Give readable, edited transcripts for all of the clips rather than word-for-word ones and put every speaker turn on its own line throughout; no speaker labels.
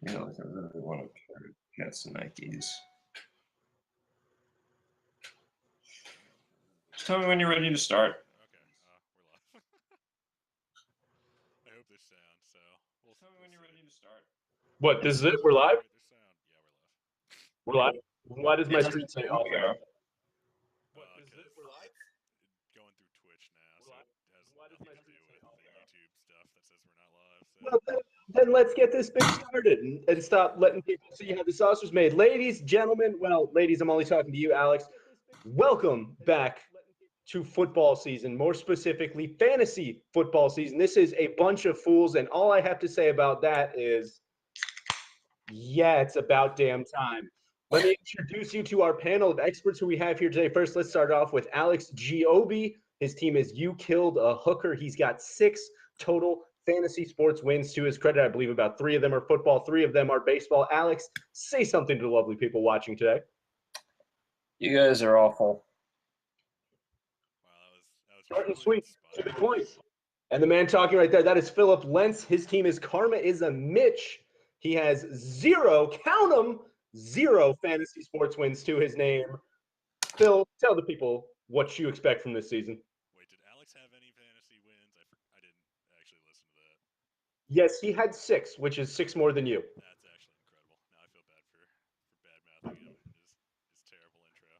You know, I really want to get some Nikes. Just tell me when you're ready to start.
Okay, we're live. I hope there's sound, so
Tell me when you're ready to start.
What, this is it? We're live?
There's sound. Yeah,
We're live? Why does my screen say off?
Yeah.
What, this is it? We're live?
Going through Twitch now, so it has
Why does
nothing
my
to do
screen say
with
off?
the YouTube stuff that says we're not live. So.
Well, then let's get this thing started and stop letting people see how the sauce was made. Ladies, gentlemen, ladies, I'm only talking to you, Alex. Welcome back to football season, more specifically, fantasy football season. This is a bunch of fools, and all I have to say about that is, yeah, it's about damn time. Let me introduce you to our panel of experts who we have here today. First, let's start off with Alex Giobi. His team is You Killed a Hooker. He's got 6 total fantasy sports wins to his credit. I believe about 3 of them are football, 3 of them are baseball. Alex, say something to the lovely people watching today.
You guys are awful.
Wow, that was
Short and
really
sweet, to the point. And the man talking right there, that is Philip Lentz. His team is Karma is a Mitch. He has 0, count them, 0 fantasy sports wins to his name. Phil, tell the people what you expect from this season.
Wait, did Alex have any fantasy wins? I didn't actually listen to that.
Yes, he had 6, which is 6 more than you.
That's actually incredible. Now I feel bad for bad mouthing him in his terrible intro.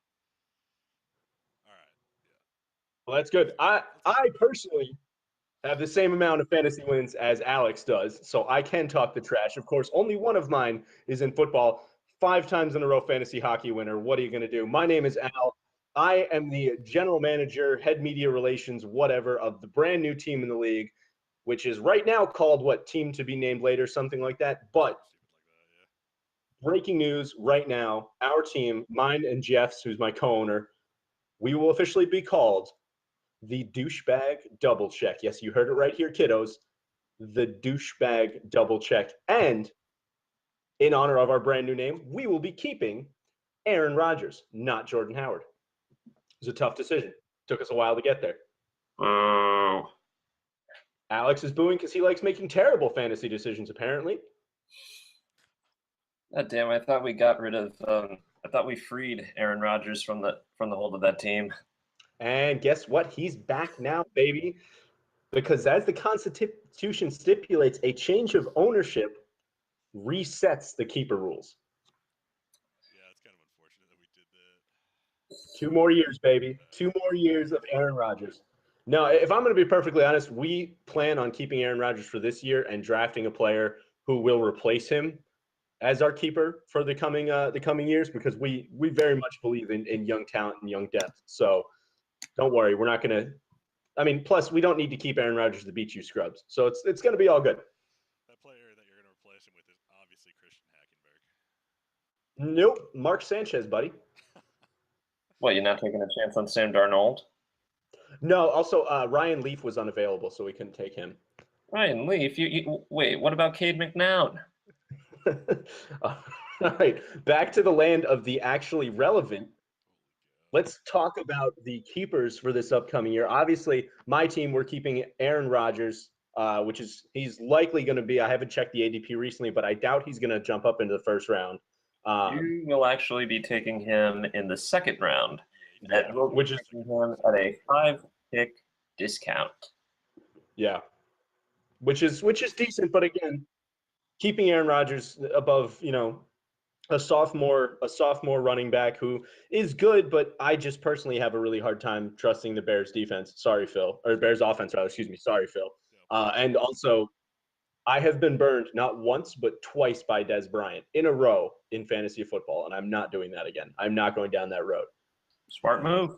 All right, yeah.
Well, that's good. I personally have the same amount of fantasy wins as Alex does, so I can talk the trash. Of course, only one of mine is in football. 5 times in a row fantasy hockey winner. What are you going to do? My name is Al. I am the general manager, head media relations, whatever, of the brand new team in the league, which is right now called what, team to be named later, something like that. But
Stupid like that, yeah.
breaking news right now, our team, mine and Jeff's, who's my co-owner, we will officially be called the Douchebag Double Check. Yes, you heard it right here, kiddos. The Douchebag Double Check. And in honor of our brand new name, we will be keeping Aaron Rodgers, not Jordan Howard. It was a tough decision. Took us a while to get there.
Oh.
Alex is booing because he likes making terrible fantasy decisions, apparently.
God damn, I thought we got rid of I thought we freed Aaron Rodgers from the hold of that team.
And guess what? He's back now, baby. Because as the Constitution stipulates, a change of ownership resets the keeper rules.
Yeah, it's kind of unfortunate that we did that.
2 more years, baby. 2 more years of Aaron Rodgers. No, if I'm going to be perfectly honest, we plan on keeping Aaron Rodgers for this year and drafting a player who will replace him as our keeper for the coming years, because we very much believe in young talent and young depth. So don't worry, we're not going to. I mean, plus we don't need to keep Aaron Rodgers to beat you scrubs. So it's going to be all good.
That player that you're going to replace him with is obviously Christian Hackenberg.
Nope, Mark Sanchez, buddy.
What, you're not taking a chance on Sam Darnold?
No, also Ryan Leaf was unavailable, so we couldn't take him.
Ryan Leaf, you wait, what about Cade McNown?
All right, back to the land of the actually relevant. Let's talk about the keepers for this upcoming year. Obviously, my team, we're keeping Aaron Rodgers, which is he's likely going to be. I haven't checked the ADP recently, but I doubt he's going to jump up into the first round.
You will actually be taking him in the second round.
Yeah, which is
taking him at a 5-pick discount.
Yeah, which is decent, but again, keeping Aaron Rodgers above, a sophomore running back who is good, but I just personally have a really hard time trusting the Bears defense. Sorry, Phil, or Bears offense, rather. Excuse me. Sorry, Phil. And also, I have been burned not once but twice by Dez Bryant in a row in fantasy football, and I'm not doing that again. I'm not going down that road.
Smart move.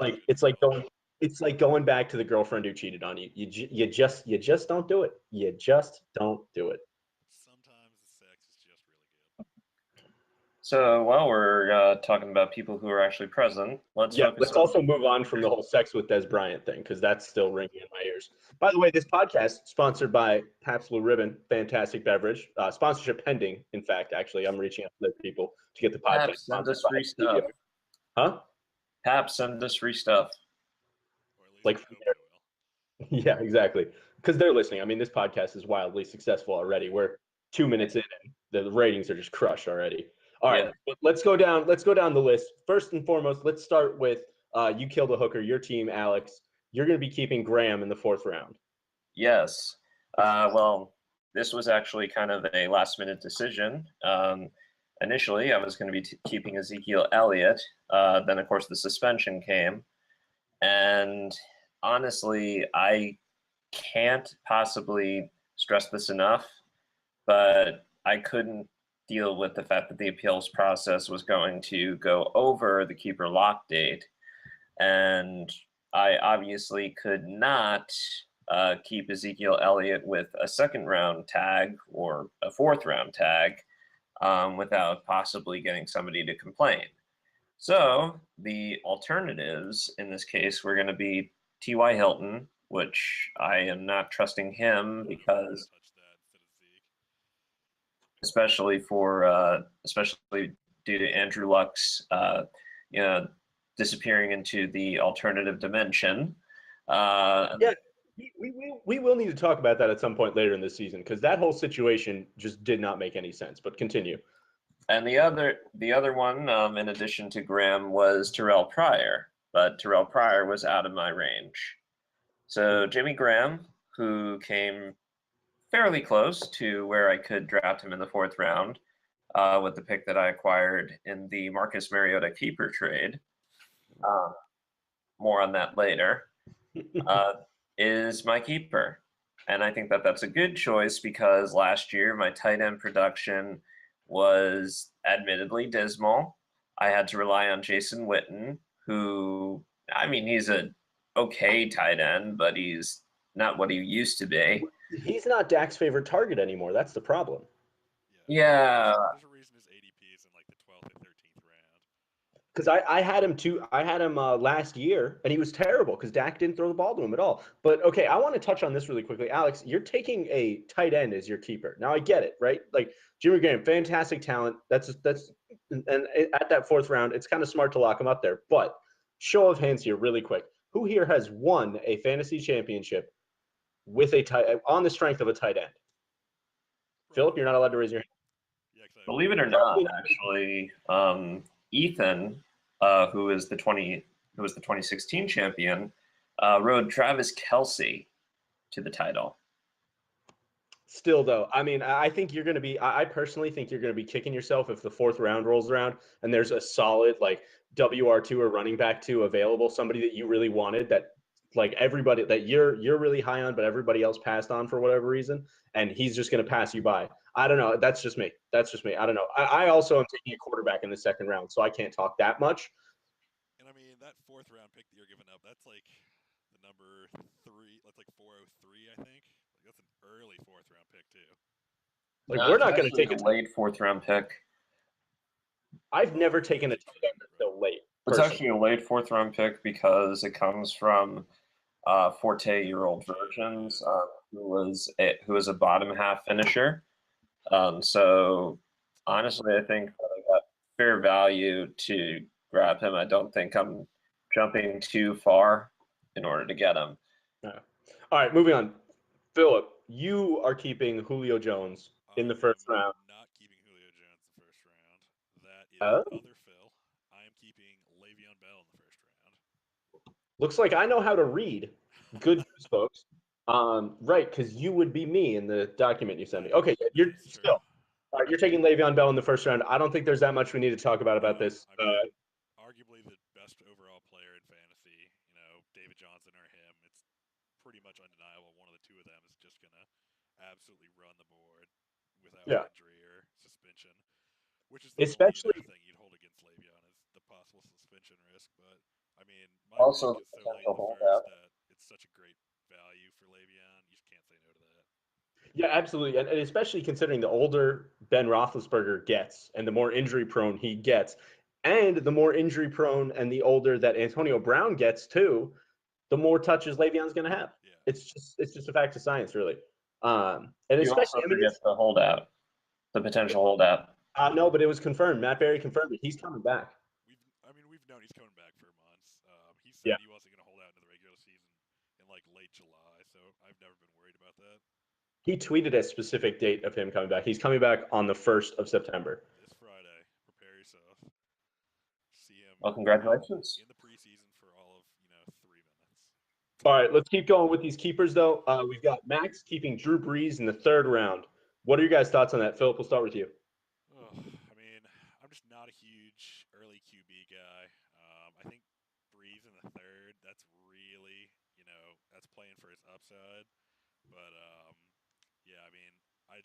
It's like going back to the girlfriend who cheated on you. You just don't do it. You just don't do it.
Sometimes the sex is just really good.
So while we're talking about people who are actually present, let's
also move on from the whole sex with Dez Bryant thing, because that's still ringing in my ears. By the way, this podcast sponsored by Pabst Blue Ribbon, fantastic beverage. Sponsorship pending. In fact, actually, I'm reaching out to other people to get the podcast
Pabst, send us
sponsored
free
by
stuff.
Huh?
Pabst, send us free stuff.
Or at least
Like
I hope
there.
they will.
Yeah, exactly. Because they're listening. I mean, this podcast is wildly successful already. We're 2 minutes in, and the ratings are just crushed already. All right,
Yeah.
but let's go down. Let's go down the list. First and foremost, let's start with you killed a hooker. Your team, Alex. You're going to be keeping Graham in the 4th round.
Yes. Well, this was actually kind of a last-minute decision. Initially, I was going to be keeping Ezekiel Elliott. Then, of course, the suspension came. And honestly, I can't possibly stress this enough, but I couldn't deal with the fact that the appeals process was going to go over the keeper lock date. And I obviously could not keep Ezekiel Elliott with a 2nd round tag or a 4th round tag without possibly getting somebody to complain. So the alternatives in this case were going to be T.Y. Hilton, which I am not trusting him because,
Touch that instead of Zeke.
especially due to Andrew Luck's, disappearing into the alternative dimension.
Yeah, we will need to talk about that at some point later in this season because that whole situation just did not make any sense. But continue.
And the other one, in addition to Graham, was Terrell Pryor, but Terrell Pryor was out of my range. So Jimmy Graham, who came fairly close to where I could draft him in the 4th round, with the pick that I acquired in the Marcus Mariota keeper trade. More on that later. Is my keeper. And I think that that's a good choice because last year my tight end production was admittedly dismal. I had to rely on Jason Witten, who, I mean, he's a okay tight end, but he's not what he used to be.
He's not Dak's favorite target anymore. That's the problem.
Yeah.
There's a reason his ADP is in like the 12th or 13th round.
Because I had him too. I had him last year, and he was terrible because Dak didn't throw the ball to him at all. But okay, I want to touch on this really quickly. Alex, you're taking a tight end as your keeper. Now I get it, right? Like Jimmy Graham, fantastic talent. That's and at that 4th round, it's kind of smart to lock him up there. But show of hands here, really quick. Who here has won a fantasy championship with a tight on the strength of a tight end? Philip, you're not allowed to raise your hand.
Yeah, 'cause I-
Believe it or not, actually, Ethan, who was the 2016 champion, rode Travis Kelce to the title.
Still, though, I mean, I think you're going to be. I personally think you're going to be kicking yourself if the 4th round rolls around and there's a solid like WR2 or running back 2 available, somebody that you really wanted that like everybody that you're really high on, but everybody else passed on for whatever reason, and he's just going to pass you by. I don't know. That's just me. I don't know. I also am taking a quarterback in the 2nd round, so I can't talk that much.
And I mean, that 4th round pick that you're giving up, that's like the number 3. That's like 403, I think. Like that's an early 4th round pick too.
Like
No,
we're
it's
not going to
actually
take
a late 4th round pick.
I've never taken a tight end until late.
It's
personally.
actually a late 4th round pick because it comes from 40-year-old Virgins, who was a bottom half finisher. So honestly, I think that I got fair value to grab him. I don't think I'm jumping too far in order to get him.
All right, moving on. Philip, you are keeping Julio Jones in the 1st round.
Not keeping Julio Jones in the 1st round. That is
Oh.
other Phil. I am keeping Le'Veon Bell in the 1st round.
Looks like I know how to read. Good news, folks. Right, because you would be me in the document you sent me. Okay, you're
That's true.
still. All right, you're taking Le'Veon Bell in the 1st round. I don't think there's that much we need to talk about this.
I mean, arguably the best overall player in fantasy. You know, David Johnson or him. It's pretty much undeniable. One of the two of them is just gonna absolutely run the board without
Yeah.
injury or suspension. Which is the
Especially-
only thing you'd hold against Le'Veon is the possible suspension risk. But I mean, my
Also,
pick is
the
so late in
potential
the
holdout.
1st that it's such a great value for Le'Veon. You just can't say no to that.
Yeah, absolutely, and especially considering the older Ben Roethlisberger gets, and the more injury prone he gets, and the more injury prone and the older that Antonio Brown gets too, the more touches Le'Veon's going to have.
Yeah.
It's just a fact of science, really. And
You
especially,
also forget the holdout, the potential holdout.
no, but it was confirmed. Matt Berry confirmed it. He's coming back.
We've known he's coming back for months. He said
Yeah.
he wasn't going to hold out into the regular season in like late July, so I've never been worried about that.
He tweeted a specific date of him coming back. He's coming back on the 1st of September.
This Friday, prepare yourself. See him
Well, congratulations.
in the preseason for all of 3 minutes.
All right, let's keep going with these keepers, though. We've got Max keeping Drew Brees in the 3rd round. What are your guys' thoughts on that? Philip, we'll start with you.
I mean, I'm just not a huge early QB guy. I think Brees in the 3rd, that's really, that's playing for his upside. But, yeah, I mean, I'm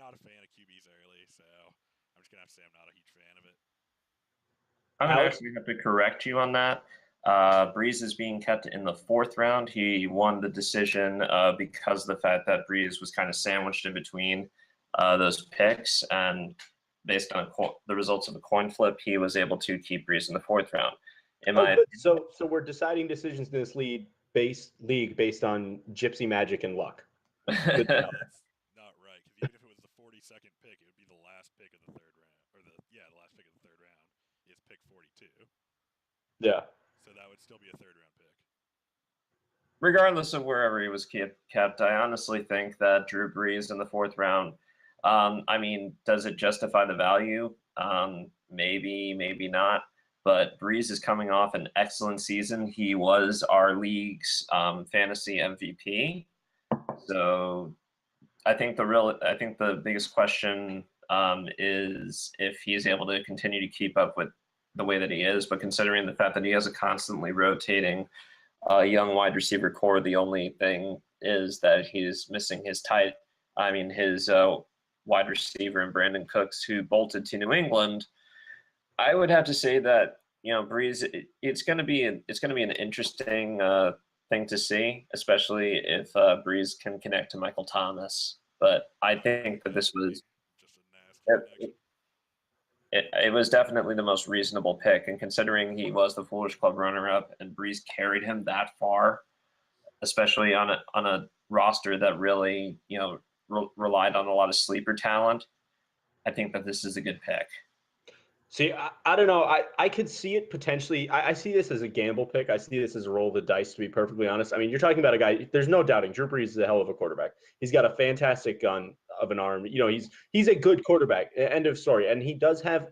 not a fan of QBs early, so I'm just going to have to say I'm not a huge fan of it.
I'm going to actually have to correct you on that. Brees is being kept in the 4th round. He won the decision because of the fact that Brees was kind of sandwiched in between those picks, and based on the results of a coin flip, he was able to keep Brees in the 4th round.
So we're deciding decisions in this league based on gypsy magic and luck.
That's not right, because even if it was the 42nd pick, it would be the last pick of the 3rd round, or the last pick of the 3rd round is pick 42.
Yeah.
So that would still be a 3rd round pick.
Regardless of wherever he was kept, I honestly think that Drew Brees in the 4th round, I mean, does it justify the value? Maybe, maybe not. But Brees is coming off an excellent season. He was our league's fantasy MVP. So I think the biggest question is if he's able to continue to keep up with the way that he is. But considering the fact that he has a constantly rotating young wide receiver core, the only thing is that he's missing his wide receiver in Brandon Cooks, who bolted to New England. I would have to say that Brees, it's going to be an interesting thing to see, especially if Brees can connect to Michael Thomas. But I think that this was
just a nasty connection.
It was definitely the most reasonable pick, and considering he was the Foolish Club runner-up and Brees carried him that far, especially on a roster that really relied on a lot of sleeper talent, I think that this is a good pick.
See, I don't know. I could see it potentially. I see this as a gamble pick. I see this as a roll of the dice, to be perfectly honest. I mean, you're talking about a guy, there's no doubting Drew Brees is a hell of a quarterback. He's got a fantastic gun of an arm. He's a good quarterback, end of story. And he does have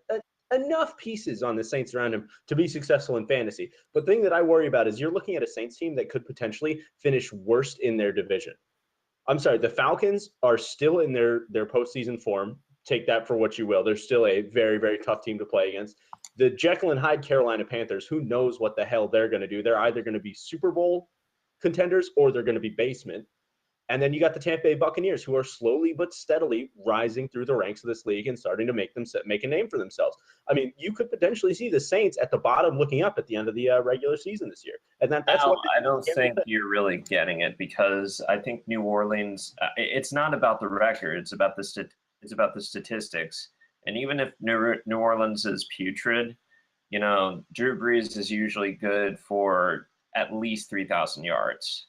enough pieces on the Saints around him to be successful in fantasy. But the thing that I worry about is you're looking at a Saints team that could potentially finish worst in their division. I'm sorry, the Falcons are still in their postseason form. Take that for what you will. They're still a very, very tough team to play against. The Jekyll and Hyde Carolina Panthers, who knows what the hell they're going to do? They're either going to be Super Bowl contenders or they're going to be basement. And then you got the Tampa Bay Buccaneers, who are slowly but steadily rising through the ranks of this league and starting to make a name for themselves. I mean, you could potentially see the Saints at the bottom looking up at the end of the regular season this year. And that's what
I don't think you're really getting it, because I think New Orleans, it's not about the record. It's about the statistics. And even if New Orleans is putrid, Drew Brees is usually good for at least 3,000 yards.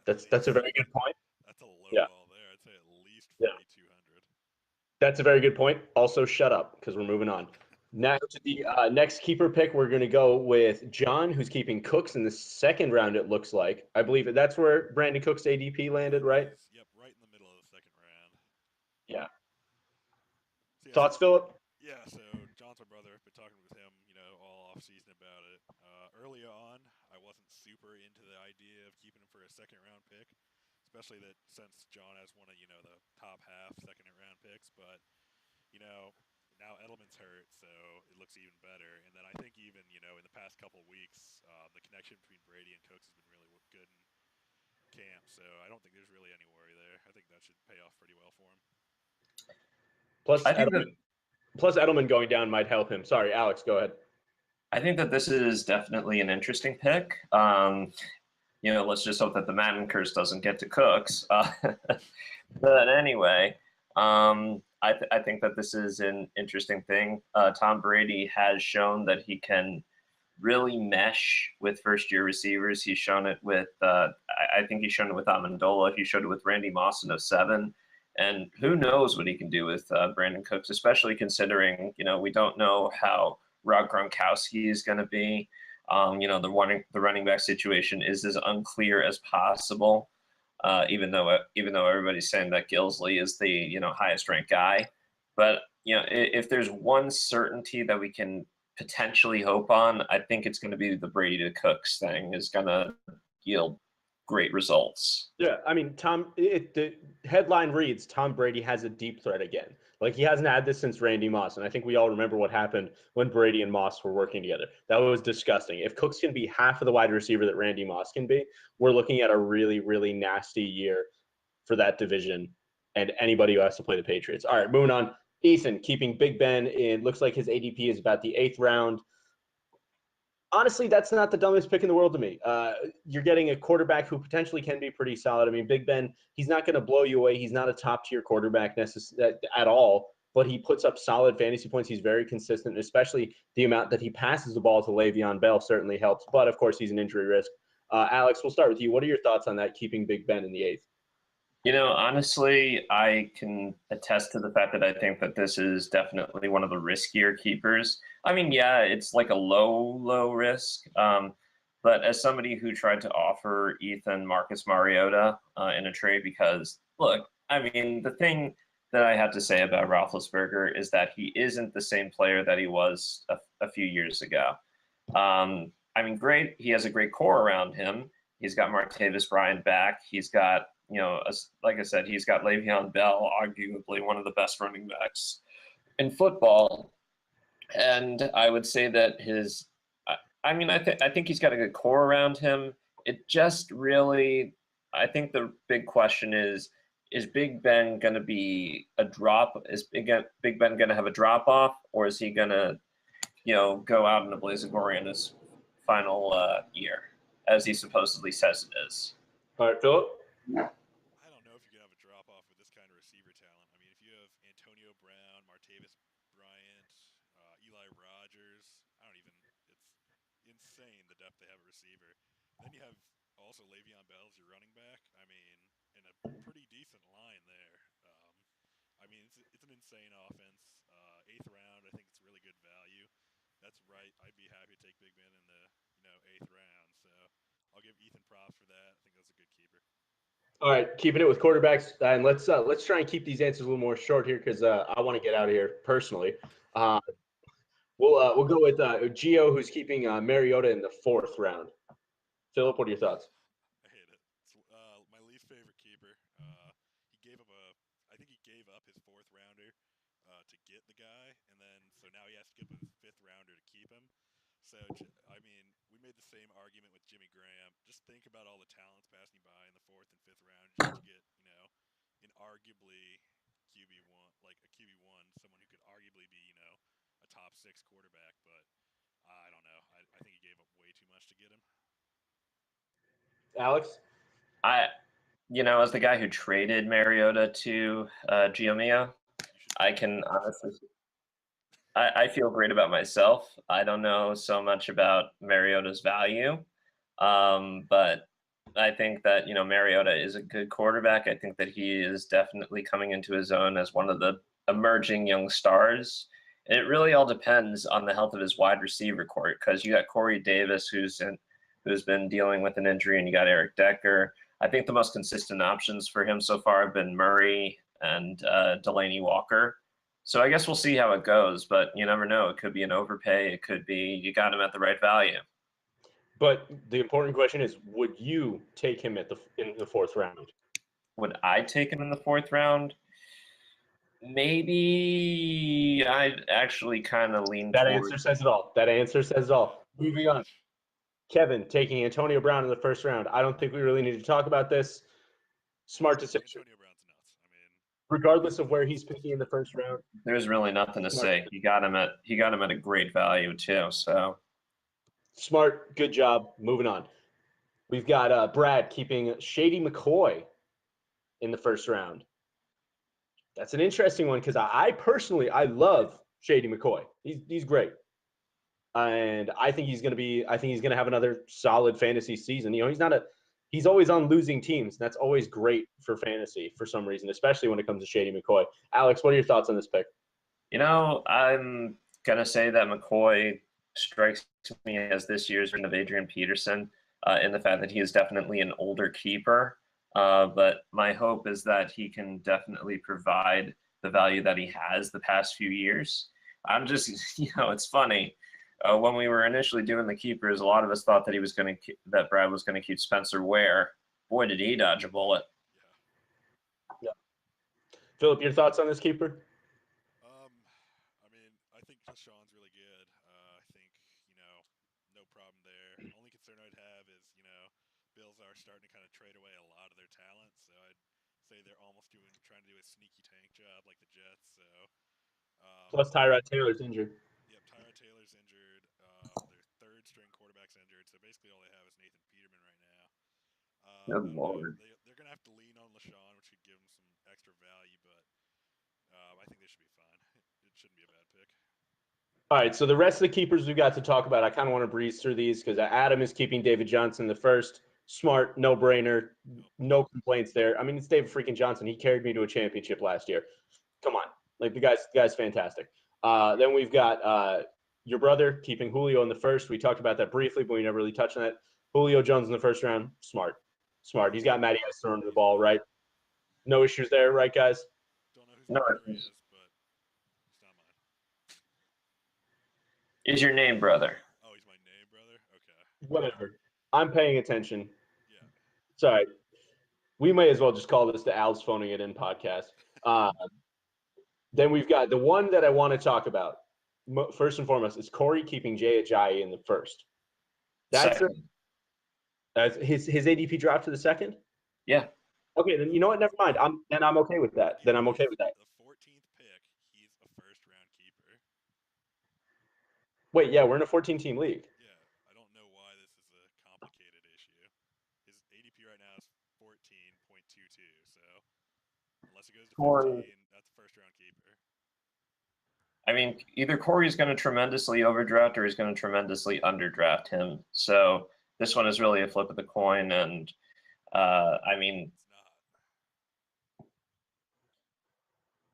That's a very good point.
That's a low ball there. I'd say at least 4,200.
That's a very good point. Also, shut up, because we're moving on. Now to the next keeper pick, we're going to go with John, who's keeping Cooks in the 2nd round, it looks like. I believe that's where Brandon Cooks' ADP landed, right?
Yep, right in the middle of the 2nd round.
Yeah.
So,
Thoughts, Philip?
Yeah, so John's my brother. I've been talking with him, all off-season about it. Early on, I wasn't super into the idea of keeping him for a 2nd round pick, especially that since John has one of, the top half 2nd round picks. But, now Edelman's hurt, so it looks even better. And then I think even, in the past couple of weeks, the connection between Brady and Cooks has been really good in camp. So I don't think there's really any worry there. I think that should pay off pretty well for him.
Plus Edelman going down might help him. Sorry, Alex, go ahead.
I think that this is definitely an interesting pick. Let's just hope that the Madden curse doesn't get to Cooks. But anyway, I think that this is an interesting thing. Tom Brady has shown that he can really mesh with first-year receivers. He's shown it with, I think he's shown it with Amendola. He showed it with Randy Moss in 2007. And who knows what he can do with Brandon Cooks, especially considering, we don't know how Rob Gronkowski is going to be. The running back situation is as unclear as possible. Even though everybody's saying that Gillislee is the highest ranked guy, but if there's one certainty that we can potentially hope on, I think it's going to be the Brady to Cooks thing is going to yield great results.
Yeah, I mean, the headline reads, Tom Brady has a deep threat again. Like, he hasn't had this since Randy Moss, and I think we all remember what happened when Brady and Moss were working together. That was disgusting. If Cooks can be half of the wide receiver that Randy Moss can be, we're looking at a really, really nasty year for that division and anybody who has to play the Patriots. All right, moving on. Ethan, keeping Big Ben in, looks like his ADP is about the 8th round. Honestly, that's not the dumbest pick in the world to me. You're getting a quarterback who potentially can be pretty solid. I mean, Big Ben, he's not going to blow you away. He's not a top-tier quarterback at all, but he puts up solid fantasy points. He's very consistent, especially the amount that he passes the ball to Le'Veon Bell certainly helps. But, of course, he's an injury risk. Alex, we'll start with you. What are your thoughts on that, keeping Big Ben in the 8th?
Honestly, I can attest to the fact that I think that this is definitely one of the riskier keepers. I mean, yeah, it's like a low risk. But as somebody who tried to offer Ethan Marcus Mariota in a trade, because look, I mean, the thing that I have to say about Roethlisberger is that he isn't the same player that he was a few years ago. I mean, great. He has a great core around him. He's got Martavis Bryant back. He's got, like I said, he's got Le'Veon Bell, arguably one of the best running backs in football. And I would say that I think he's got a good core around him. It just really, I think the big question is Big Ben going to be a drop? Is Big Ben going to have a drop off, or is he going to, go out in a blaze of glory in his final year, as he supposedly says it is?
All right, Philip?
I don't know if you can have a drop off with this kind of receiver talent. I mean, if you have Antonio Brown, Martavis Bryant, Eli Rogers, it's insane the depth they have at receiver. Then you have also Le'Veon Bell as your running back. I mean, in a pretty decent line there. I mean, it's an insane offense. 8th round, I think it's really good value. That's right. I'd be happy to take Big Ben in the 8th round. So I'll give Ethan props for that. I think that's a good keeper.
All right, keeping it with quarterbacks, and let's try and keep these answers a little more short here because I want to get out of here personally. We'll go with Gio, who's keeping Mariota in the 4th round. Philip, what are your thoughts?
I hate it. It's my least favorite keeper. I think he gave up his 4th rounder to get the guy, and then so now he has to give his 5th rounder to keep him. So I mean, we made the same argument with Jimmy Graham. Just think about all the talents passing by in the 4th and 5th round just to get an arguably QB1, like a QB1, someone who could arguably be a top 6 quarterback. But I don't know. I think he gave up way too much to get him.
Alex?
As the guy who traded Mariota to Gio, I can honestly, I feel great about myself. I don't know so much about Mariota's value, but I think that, Mariota is a good quarterback. I think that he is definitely coming into his own as one of the emerging young stars. And it really all depends on the health of his wide receiver core, because you got Corey Davis, who's been dealing with an injury, and you got Eric Decker. I think the most consistent options for him so far have been Murray and Delaney Walker. So I guess we'll see how it goes, but you never know. It could be an overpay. It could be you got him at the right value.
But the important question is, would you take him in the 4th round?
Would I take him in the 4th round? Maybe I'd actually kind of lean
That
towards.
answer says it all. Moving on. Kevin taking Antonio Brown in the 1st round. I don't think we really need to talk about this. Smart decision.
Antonio Brown's nuts. I mean,
regardless of where he's picking in the 1st round.
There's really nothing to say. He got him at a great value too. So
smart, good job. Moving on. We've got Brad keeping Shady McCoy in the 1st round. That's an interesting one because I personally love Shady McCoy. He's great. And I think he's going to have another solid fantasy season. He's always on losing teams. That's always great for fantasy for some reason, especially when it comes to Shady McCoy. Alex, what are your thoughts on this pick?
I'm going to say that McCoy strikes me as this year's version of Adrian Peterson in the fact that he is definitely an older keeper. But my hope is that he can definitely provide the value that he has the past few years. I'm just, it's funny. When we were initially doing the keepers, a lot of us thought that that Brad was going to keep Spencer Ware. Boy, did he dodge a bullet.
Yeah. Philip, your thoughts on this keeper?
I mean, I think Sean's really good. I think, no problem there. Only concern I'd have is, Bills are starting to kind of trade away a lot of their talent, so I'd say they're almost trying to do a sneaky tank job like the Jets. So
plus Tyrod Taylor's injured.
Yep, Tyrod Taylor's injured. Their third string quarterback's injured, so basically all they have is Nathan Peterman right now.
Good Lord.
They're gonna have to lean on LaShawn, which could give them some extra value, but I think they should be fine. It shouldn't be a bad pick.
All right, so the rest of the keepers we got to talk about, I kind of want to breeze through these because Adam is keeping David Johnson the first. Smart, no-brainer, no complaints there. I mean, it's David freaking Johnson. He carried me to a championship last year. Come on. Like, the guy's fantastic. Then we've got your brother keeping Julio in the first. We talked about that briefly, but we never really touched on it. Julio Jones in the first round. Smart. He's got Matty Ice throwing the ball, right? No issues there, right, guys?
Don't know who is, but it's not mine.
Is your name brother?
Oh, he's my name brother? Okay.
Whatever. I'm paying attention.
Yeah.
Sorry. We may as well just call this the Al's Phoning It In podcast. Then we've got the one that I want to talk about. First and foremost is Corey keeping Jay Ajayi in the first. That's his ADP dropped to the second?
Yeah.
Okay, then you know what? Never mind. I'm okay with that. Then I'm okay with that.
The 14th pick, he's a first-round keeper.
Wait, yeah, we're in a 14-team league.
Yeah, I don't know why this is a complicated issue. His ADP right now is 14.22, so unless it goes to 15, that's a first-round keeper.
I mean, either Corey's going to tremendously overdraft or he's going to tremendously underdraft him. So this one is really a flip of the coin, and I mean,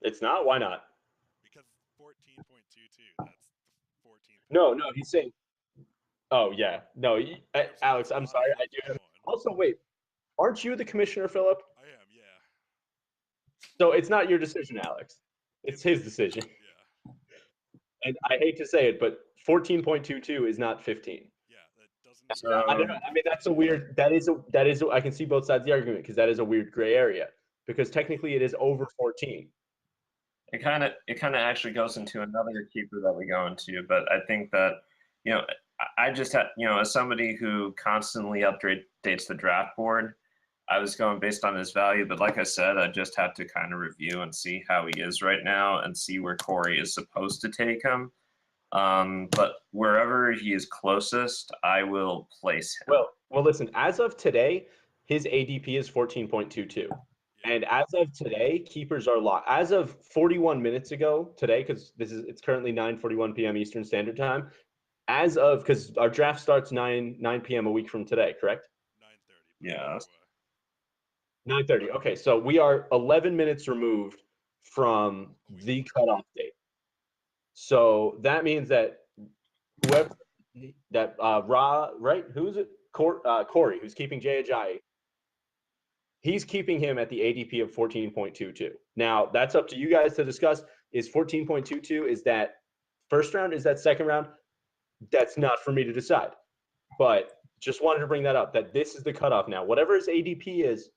it's not. Why not?
Because 14.22, that's 14.
No, he's saying. Oh yeah, no, Alex, I'm sorry, I do. Also, wait, aren't you the commissioner, Philip?
I am, yeah.
So it's not your decision, Alex. It's his decision.
Yeah.
And I hate to say it, but 14.22 is not 15.
Yeah, that doesn't.
I don't know. I mean, that's a weird. That is. I can see both sides of the argument because that is a weird gray area. Because technically, it is over 14.
It kind of actually goes into another keeper that we go into, but I think that I just had as somebody who constantly updates the draft board, I was going based on his value, but like I said, I just have to kind of review and see how he is right now and see where Corey is supposed to take him. But wherever he is closest, I will place him.
Well, listen. As of today, his ADP is 14.22. And as of today, keepers are locked. As of 41 minutes ago today, because it's currently 9:41 p.m. Eastern Standard Time. Because our draft starts 9 p.m. a week from today, correct?
9:30.
Yeah.
9:30. Okay, so we are 11 minutes removed from the cutoff date. So that means that whoever that right? Who's it? Corey, who's keeping Jay Ajayi. He's keeping him at the ADP of 14.22. Now, that's up to you guys to discuss. Is 14.22, is that first round? Is that second round? That's not for me to decide. But just wanted to bring that up, that this is the cutoff now. Whatever his ADP is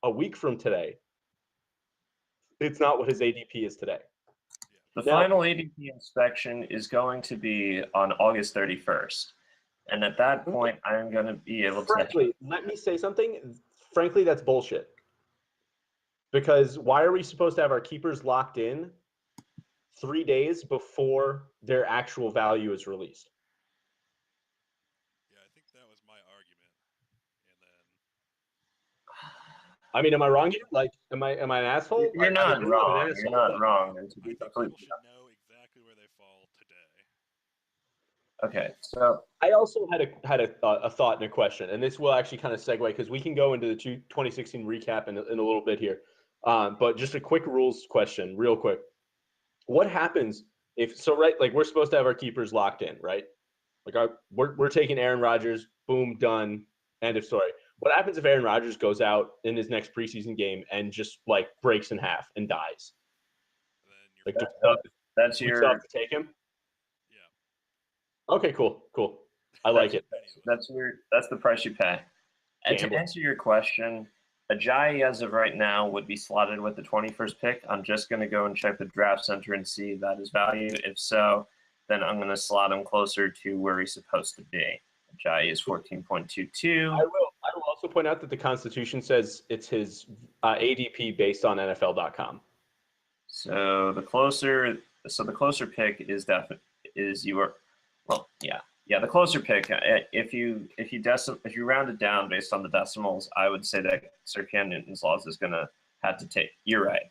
a week from today, it's not what his ADP is today.
The final ADP inspection is going to be on August 31st. And at that point, I'm going to be able to...
Frankly, let me say something. Frankly, that's bullshit. Because why are we supposed to have our keepers locked in 3 days before their actual value is released?
Yeah, I think that was my argument. And then
I mean, am I wrong here? Like, am I an asshole?
You're not wrong. You're not wrong.
I think people should know exactly where they fall today.
Okay, so
I also had a thought and a question, and this will actually kind of segue because we can go into the 2016 recap in a little bit here. But just a quick rules question, real quick. What happens if like we're supposed to have our keepers locked in, right? Like we're taking Aaron Rodgers. Boom, done. End of story. What happens if Aaron Rodgers goes out in his next preseason game and just like breaks in half and dies?
Then
Like,
That's
we still have
your
to take him.
yeah.
Okay, cool. I like it.
that's the price you pay. And to
Gambling.
answer your question, Ajayi as of right now would be slotted with the 21st pick. I'm just going to go and check the draft center and see that his value. If so, then I'm going to slot him closer to where he's supposed to be. Ajayi is 14.22.
I will also point out that the Constitution says it's his ADP based on NFL.com.
So the closer pick is the closer pick. If you round it down based on the decimals, I would say that Sir Cam Newton's laws is gonna have to take. You're right.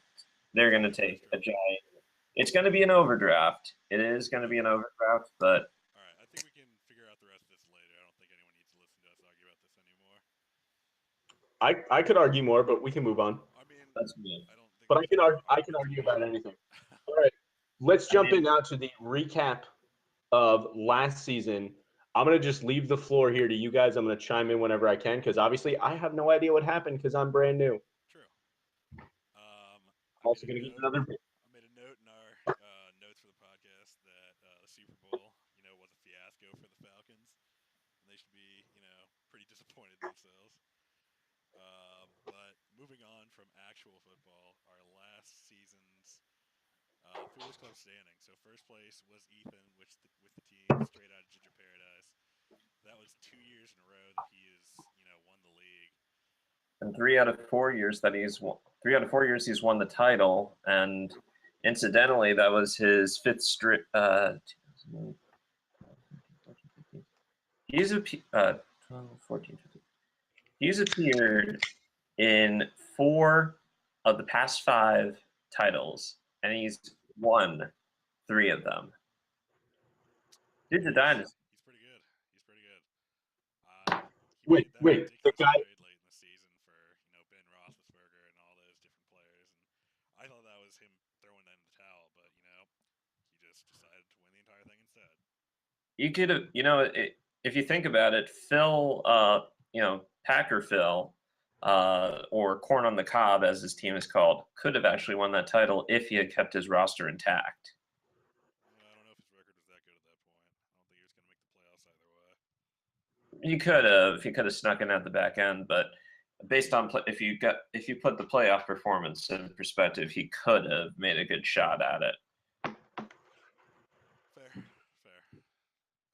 They're gonna take Ajayi. It's gonna be an overdraft. It is gonna be an overdraft, but.
All right, I think we can figure out the rest of this later. I don't think anyone needs to listen to us argue about this anymore.
I could argue more, but we can move on.
I mean,
That's me.
I don't think.
But I can argue about anything. All right, let's jump in now to the recap of last season. I'm going to just leave the floor here to you guys. I'm going to chime in whenever I can because obviously I have no idea what happened because I'm brand new.
True.
I'm also going to get another.
I made a note in our notes for the podcast that the Super Bowl, was a fiasco for the Falcons, and they should be, pretty disappointed in themselves. But moving on from actual football, our last season's Foolish Club standing. So first place was Ethan, with the team straight out of Ginger Paradise. That was 2 years in a row that he has, won the league.
And 3 out of 4 years he's won the title, and incidentally, that was his fifth straight. He's 12, 14, 15. He's appeared in 4 of the past 5 titles, and he's won 3 of them. Dude's a dynasty.
He's pretty good.
Wait, the guy.
Late in the season for Ben Roethlisberger and all those different players, and I thought that was him throwing in the towel, but he just decided to win the entire thing instead.
You could have, if you think about it, Phil, Packer Phil, or Corn on the Cob, as his team is called, could have actually won that title if he had kept his roster intact.
I don't know if his record was that good at that point. I don't think he was going to make the playoffs either way.
He could have snuck in at the back end, but based on if you put the playoff performance in perspective, he could have made a good shot at it.
Fair.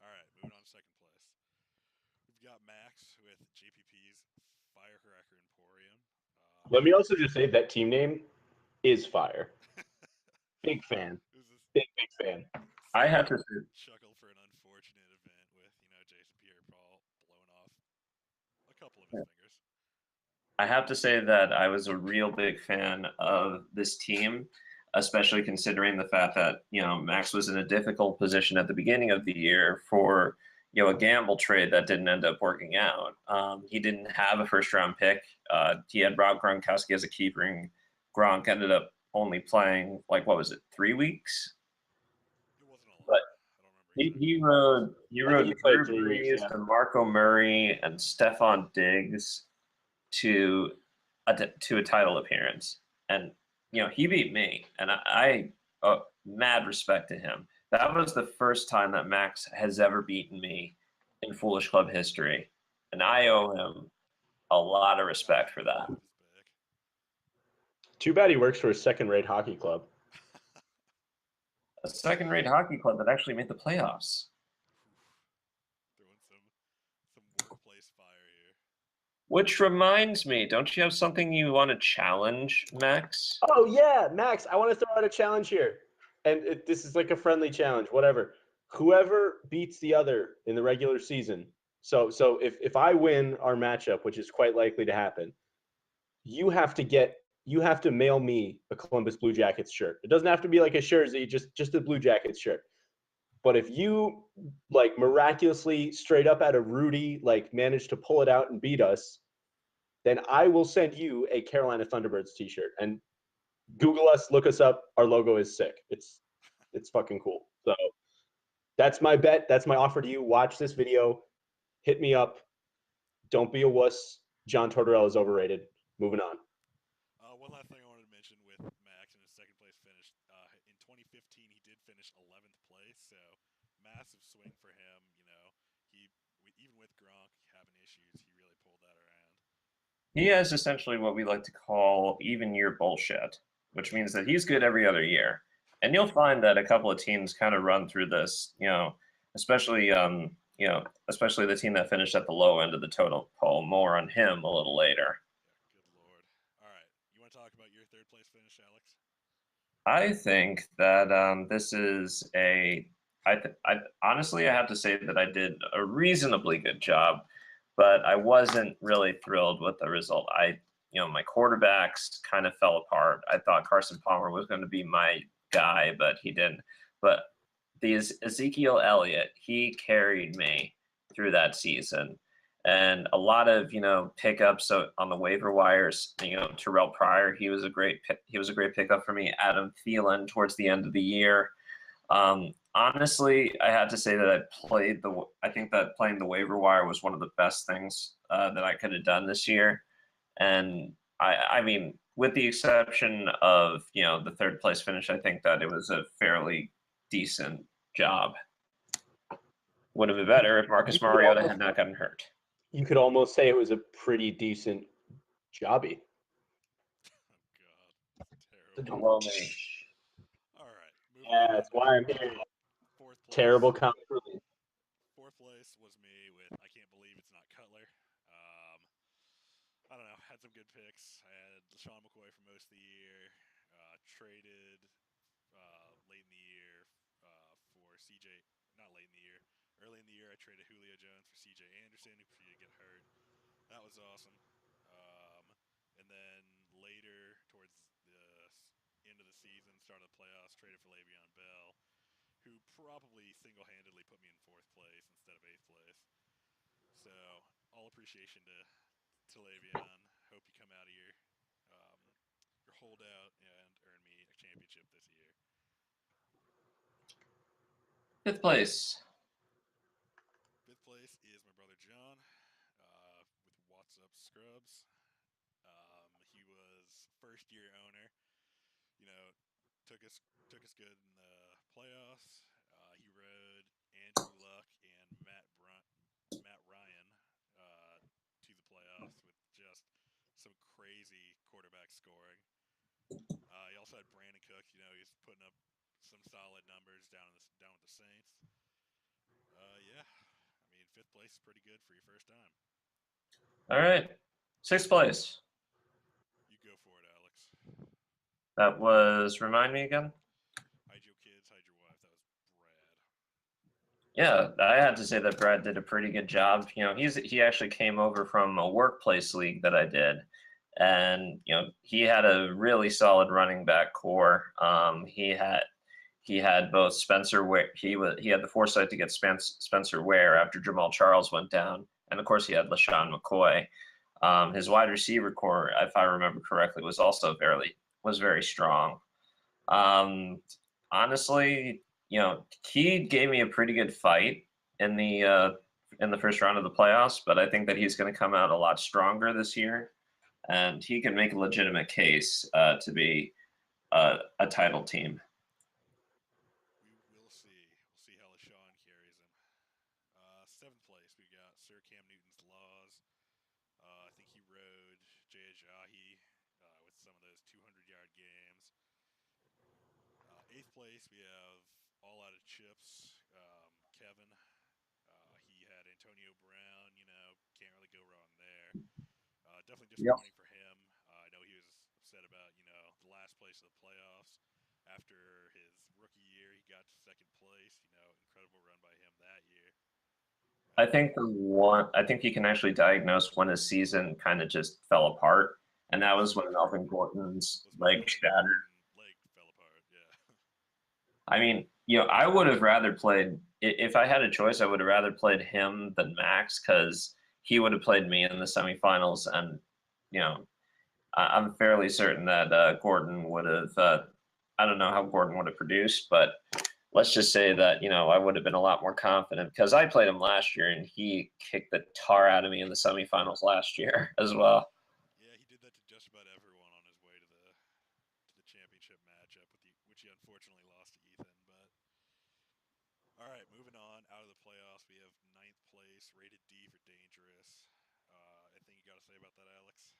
All right, moving on to second place. We've got Max with JPP's Firecracker Emporium.
Let me also just say that team name is fire. Big fan. Big fan.
I have to say,
chuckle for an unfortunate event with Jason Pierre-Paul blowing off a couple of his fingers.
I have to say that I was a real big fan of this team, especially considering the fact that Max was in a difficult position at the beginning of the year for a gamble trade that didn't end up working out. He didn't have a first-round pick. He had Rob Gronkowski as a keeper, and Gronk ended up only playing 3 weeks.
It wasn't a lot.
But
I don't remember.
He rode
he played
Drew
3 weeks,
Brees and Marco Murray and Stephon Diggs to a title appearance, and he beat me, and I mad respect to him. That was the first time that Max has ever beaten me in Foolish Club history, and I owe him a lot of respect for that.
Too bad he works for a second-rate hockey club.
A second-rate hockey club that actually made the playoffs.
Throwing some workplace fire here.
Which reminds me, don't you have something you want to challenge, Max?
Oh yeah, Max, I want to throw out a challenge here. And this is like a friendly challenge, whatever. Whoever beats the other in the regular season. So if I win our matchup, which is quite likely to happen, you have to mail me a Columbus Blue Jackets shirt. It doesn't have to be like a jersey, just a Blue Jackets shirt. But if you miraculously straight up out of Rudy manage to pull it out and beat us, then I will send you a Carolina Thunderbirds t-shirt. And Google us, look us up. Our logo is sick. It's fucking cool. So That's my bet. That's my offer to you. Watch this video. Hit me up. Don't be a wuss. John Tortorella is overrated. Moving on.
One last thing I wanted to mention with Max and his second place finish. In 2015, he did finish 11th place, so massive swing for him. Even with Gronk having issues, he really pulled that around.
He has essentially what we like to call even year bullshit, which means that he's good every other year. And you'll find that a couple of teams kind of run through this, especially especially the team that finished at the low end of the total poll. More on him a little later.
Yeah, good lord. All right, you want to talk about your third place finish, Alex?
I think that this is honestly, I have to say that I did a reasonably good job, but I wasn't really thrilled with the result. My quarterbacks kind of fell apart. I thought Carson Palmer was going to be my guy, but he didn't. But Ezekiel Elliott, he carried me through that season. And a lot of pickups on the waiver wires. Terrell Pryor, he was a great pickup for me. Adam Thielen towards the end of the year. Honestly, I had to say that I think that playing the waiver wire was one of the best things that I could have done this year. And I mean, with the exception of the third place finish, I think that it was a fairly decent job. Would have been better if Marcus Mariota had not gotten hurt.
You could almost say it was a pretty decent jobby.
Oh, God. Terrible.
Below me.
All right.
Yeah, that's why I'm here.
Fourth place.
Terrible comic relief.
Fourth place was me with I Can't Believe It's Not Cutler. I don't know. Had some good picks. I had LaShawn McCoy for most of the year. Traded late in the year for CJ. Not late in the year. Early in the year, I traded Julio Jones for CJ Anderson because he did get hurt. That was awesome. And then later, towards the end of the season, start of the playoffs, traded for Le'Veon Bell, who probably single-handedly put me in fourth place instead of eighth place. So, all appreciation to Le'Veon. Hope you come out of your holdout and earn me a championship this year.
Fifth place.
Fifth place is my brother John with What's Up Scrubs. He was first-year owner. Took us good in the playoffs. He rode Andrew Luck and Matt Ryan to the playoffs with just some crazy quarterback scoring. He also had Brandon Cooks. He's putting up some solid numbers down with the Saints. Yeah, I mean, fifth place is pretty good for your first time.
All right, sixth place.
You go for it, Alex.
That was, remind me again?
Hide your kids, hide your wife. That was Brad.
Yeah, I had to say that Brad did a pretty good job. He actually came over from a workplace league that I did, and he had a really solid running back core. He had both Spencer Ware. He had the foresight to get Spencer Ware after Jamal Charles went down, and of course he had LaShawn McCoy. His wide receiver core, if I remember correctly, was also very strong. Honestly, he gave me a pretty good fight in the first round of the playoffs, but I think that he's going to come out a lot stronger this year, and he can make a legitimate case to be a title team.
We'll see. We'll see how LaShawn carries him. Seventh place, we got Sir Cam Newton's Laws. I think he rode Jay Ajayi with some of those 200-yard games. Eighth place, we have All Out of Chips, Kevin. He had Antonio Brown. Can't really go wrong there. Definitely disappointing for him. I know he was upset about the last place of the playoffs. After his rookie year, he got to second place. Incredible run by him that year.
I think you can actually diagnose when his season kind of just fell apart, and that was when Melvin Gordon's leg shattered.
Leg fell apart, yeah.
I mean, I would have rather played, if I had a choice, I would have rather played him than Max, because he would have played me in the semifinals, and I'm fairly certain that Gordon would have. I don't know how Gordon would have produced, but let's just say that, I would have been a lot more confident because I played him last year and he kicked the tar out of me in the semifinals last year as well.
Yeah, he did that to just about everyone on his way to the championship matchup, which he unfortunately lost to Ethan. But all right, moving on out of the playoffs, we have 9th place, rated D for dangerous. Anything you got to say about that, Alex?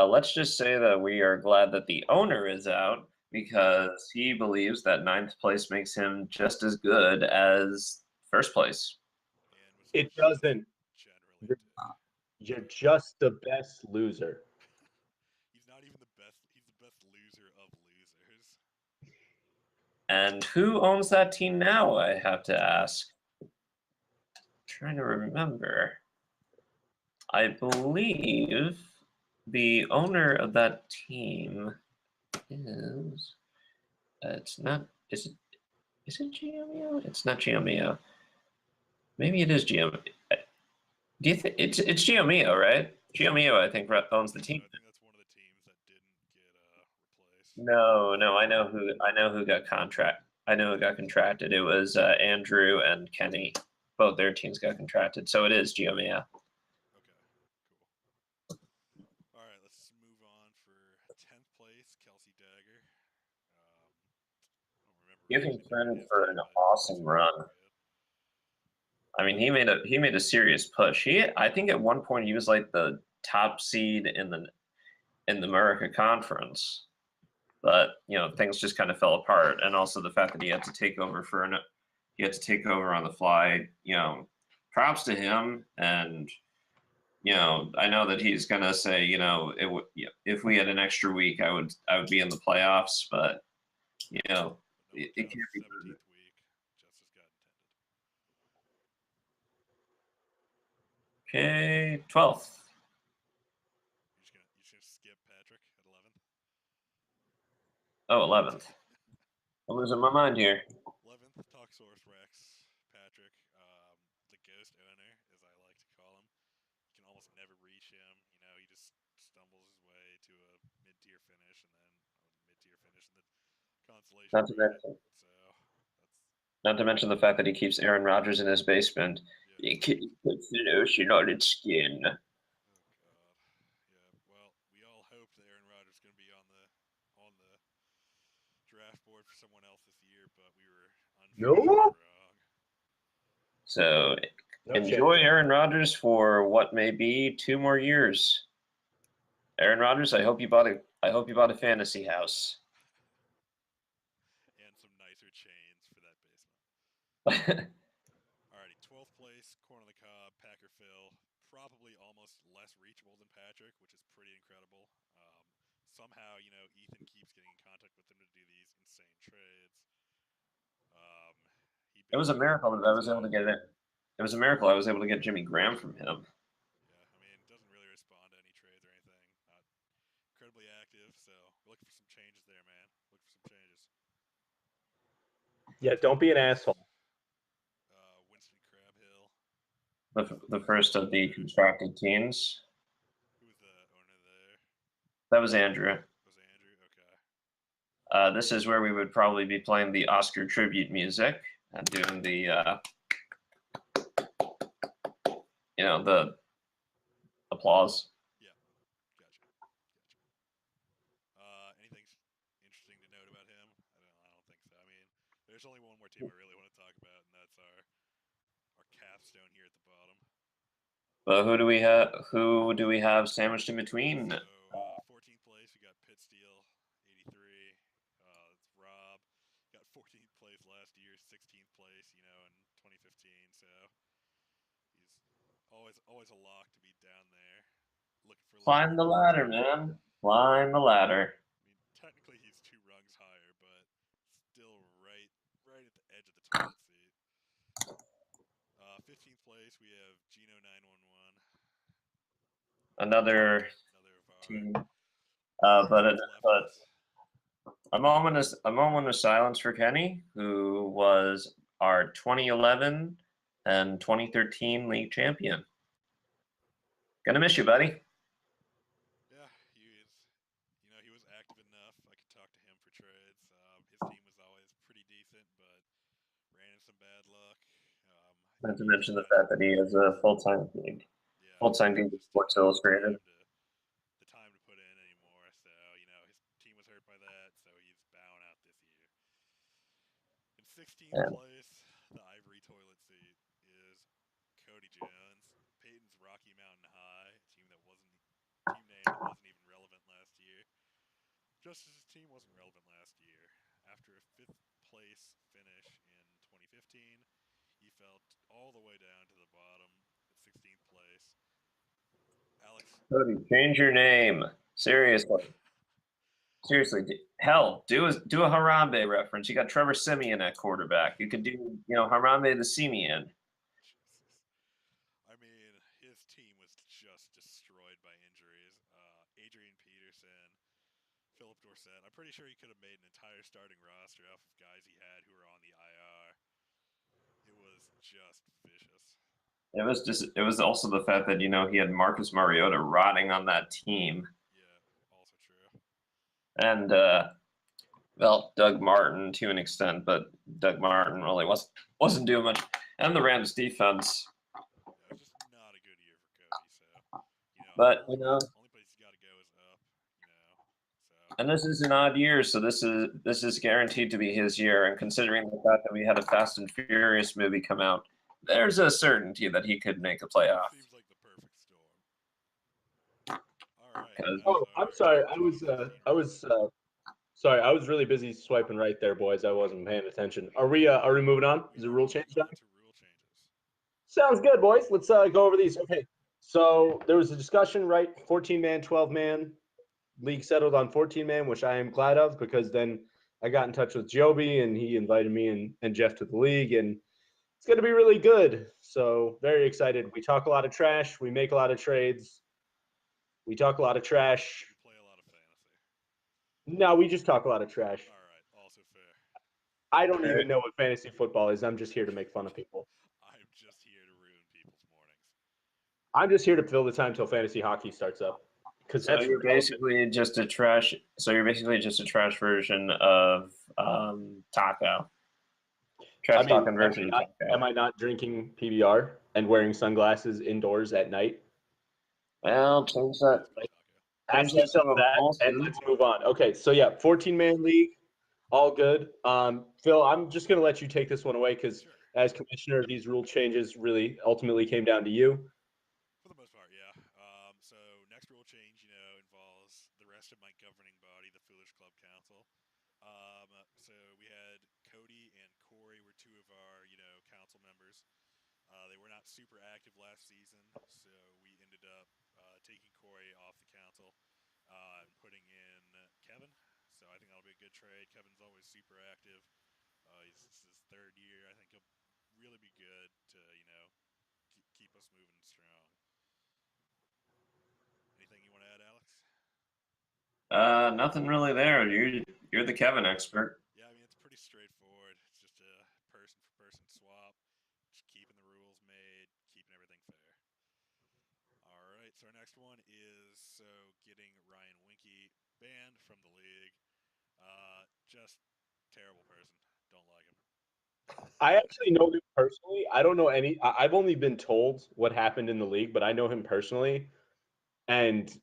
Let's just say that we are glad that the owner is out because he believes that 9th place makes him just as good as first place.
And was
It doesn't.
generally
You're,
do.
you're just the best loser.
He's not even the best. He's the best loser of losers.
And who owns that team now, I have to ask. Trying to remember. I believe the owner of that team is it's not is it GMO? It's not GMO. Maybe it is GMO. Do you think it's GMO, right? GMO, I think, owns the team.
I think that's one of the teams that didn't get replaced.
No, I know who got contracted. It was Andrew and Kenny. Both their teams got contracted, so it is GMO.
Okay, cool. All right, let's move on for 10th place, Kelsey Dagger. I don't remember.
Give him
actually
credit
knowing his
for
team,
an
but I think
awesome
it's
run.
pretty good.
I mean, he made a serious push. I think at one point he was like the top seed in the America Conference, but things just kind of fell apart, and also the fact that he had to take over on the fly. Props to him, and I know that he's gonna say if we had an extra week, I would be in the playoffs, but
But no
it
one
can't be.
17th week, just as God intended.
Okay, 12th.
You just gonna skip Patrick at 11th?
Oh, 11th. I'm losing my mind here.
11th, Talksaurus Rex, Patrick, the ghost owner, as I like to call him. You can almost never reach him. He just stumbles his way to a mid-tier finish, and then mid-tier finish in the consolation
Not to
bracket.
mention,
So that's
not to mention the fact that he keeps Aaron Rodgers in his basement.
yeah.
He puts lotion on its skin.
Oh God. Yeah. Well, we all hope that Aaron Rodgers is going to be on the draft board for someone else this year, but we were unfortunately
No.
wrong.
So
No
enjoy
chance.
Aaron Rodgers for what may be 2 more years. Aaron Rodgers, I hope you bought a fantasy house.
And some nicer chains for that basement. Alrighty, 12th place, Corn on the Cob, Packer Phil. Probably almost less reachable than Patrick, which is pretty incredible. Somehow, Ethan keeps getting in contact with him to do these insane trades.
It was a miracle that I was able to get it. It was a miracle I was able to get Jimmy Graham from him.
Yeah, I mean, doesn't really respond to any trades or anything. Not incredibly active, so we're looking for some changes there, man. Look for some changes.
Yeah, don't be an asshole.
Winston Crabhill.
The first of the contracted teams.
Who's the owner there?
That was Andrew.
Was Andrew? Okay.
This is where we would probably be playing the Oscar tribute music and doing the the applause.
Yeah. Gotcha. Anything interesting to note about him? I don't think so. I mean, there's only one more team I really want to talk about, and that's our capstone here at the bottom.
But who do we have sandwiched in between?
So, 14th place, we got Pit Steel, 83. That's Rob. Got 14th place last year, 16th place, in 2015. So he's always a lock to be down there. Looking for
Climb the ladder, man. Climb the ladder.
I mean, technically he's 2 rungs higher, but still right at the edge of the toilet seat. 15th place, we have Geno 911.
Another team. But a moment of silence for Kenny, who was our 2011 and 2013 league champion. Gonna miss you, buddy.
Yeah, he was active enough. I could talk to him for trades. His team was always pretty decent, but
Not to mention the fact that he has a full-time gig.
Yeah,
Full-time gig with
just
Sports
didn't have
Illustrated.
the time to put in anymore. So his team was hurt by that, so he's bowing out this year. In 16th
Yeah.
place, the ivory toilet seat is Cody Jones, Peyton's Rocky Mountain High, a team name that wasn't even relevant last year. Just as his team wasn't relevant last year. After a 5th place finish in 2015, he fell all the way down to the bottom at 16th place. Alex,
Cody, change your name. Seriously. Hell, do a Harambe reference. You got Trevor Simeon at quarterback. You could do, Harambe the Simeon.
Jesus. I mean, his team was just destroyed by injuries. Adrian Peterson, Philip Dorsett. I'm pretty sure he could have made an entire starting roster off of guys he had who were on the IR. It was just vicious.
It was also the fact that, he had Marcus Mariota rotting on that team.
Yeah, also true.
And, Doug Martin to an extent, but Doug Martin really wasn't doing much. And the Rams defense.
Yeah, it was just not a good year for Cody. So,
But,
only place he's got to go is up. So.
And this is an odd year, so this is guaranteed to be his year. And considering the fact that we had a Fast and Furious movie come out, there's a certainty that he could make a playoff.
Seems like the perfect storm. All right.
Oh, I'm sorry. Sorry, I was really busy swiping right there, boys. I wasn't paying attention. Are we moving on? Is it rule change time?
Rule changes.
Sounds good, boys. Let's go over these. Okay. So there was a discussion, right? 14-man, 12-man. League settled on 14-man, which I am glad of because then I got in touch with Joby and he invited me and Jeff to the league and it's going to be really good. So very excited. We talk a lot of trash. We make a lot of trades. We talk a lot of trash.
We play a lot of fantasy.
No, we just talk a lot of trash.
All right. Also fair.
I don't even know what fantasy football is. I'm just here to make fun of people.
I'm just here to ruin people's mornings.
I'm just here to fill the time till fantasy hockey starts up.
So you're basically just a trash. So you're basically just a trash version of Taco. Trash talking version of Taco.
Am I not drinking PBR and wearing sunglasses indoors at night?
Well, change that.
Ask yourself that, and let's move on. Okay, so yeah, 14-man league, all good. Phil, I'm just gonna let you take this one away because as commissioner, these rule changes really ultimately came down to you.
For the most part, yeah. So next rule change, involves the rest of my governing body, the Foolish Club Council. So we had Cody and Corey were two of our, council members. They were not super active last season, so we ended up taking Corey off the council and putting in Kevin. So I think that'll be a good trade. Kevin's always super active. This is his 3rd year. I think he'll really be good to, keep us moving strong. Anything you want to add, Alex?
Nothing really there. You're the Kevin expert.
Yeah, I mean it's pretty straightforward. It's just a person-for-person swap, just keeping the rules made, keeping everything fair. All right, so our next one is getting Ryan Winky banned from the league. Just terrible person. Don't like him.
I actually know him personally. I don't know I've only been told what happened in the league, but I know him personally. And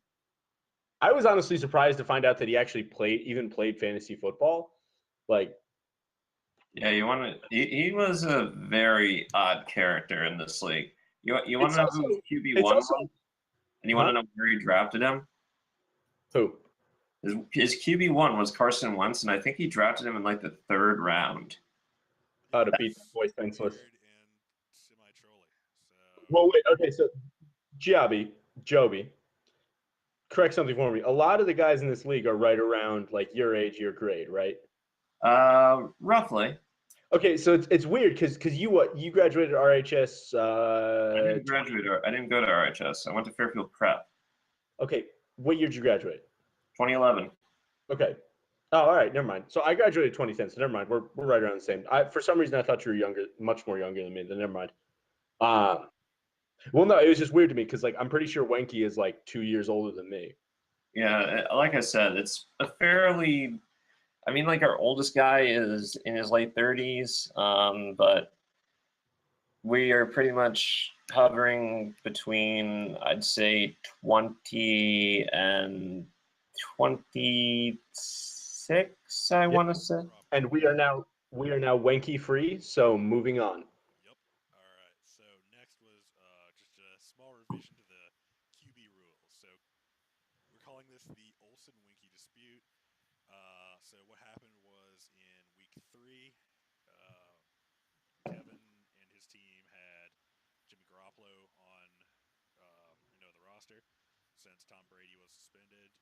I was honestly surprised to find out that he actually played fantasy football. Like,
yeah, he was a very odd character in this league. You want to know who QB1 was? And you want to know where he drafted him?
Who?
His QB1 was Carson Wentz, and I think he drafted him in like the 3rd round.
To beat the boy senseless.
And semi-trolly.
Well, wait. Okay, so Joby, correct something for me. A lot of the guys in this league are right around like your age, your grade, right?
Roughly.
Okay, so it's weird because you graduated RHS.
I didn't graduate. I didn't go to RHS. I went to Fairfield Prep.
Okay, what year did you graduate?
2011.
Okay. Oh, all right. Never mind. So I graduated 2010. So never mind. We're right around the same. For some reason I thought you were younger, much more younger than me. Then never mind. Well, no, it was just weird to me because I'm pretty sure Wenke is 2 years older than me.
Yeah, like I said, it's a fairly. I mean, our oldest guy is in his late 30s, but we are pretty much hovering between, I'd say, 20 and 26, I want to say.
And we are now Wenky free. So moving on.
Yep. All right. So next was just a small revision to the QB rules. So we're calling this the Olsen-Winky dispute. So what happened was in week 3, Kevin and his team had Jimmy Garoppolo on, the roster since Tom Brady was suspended.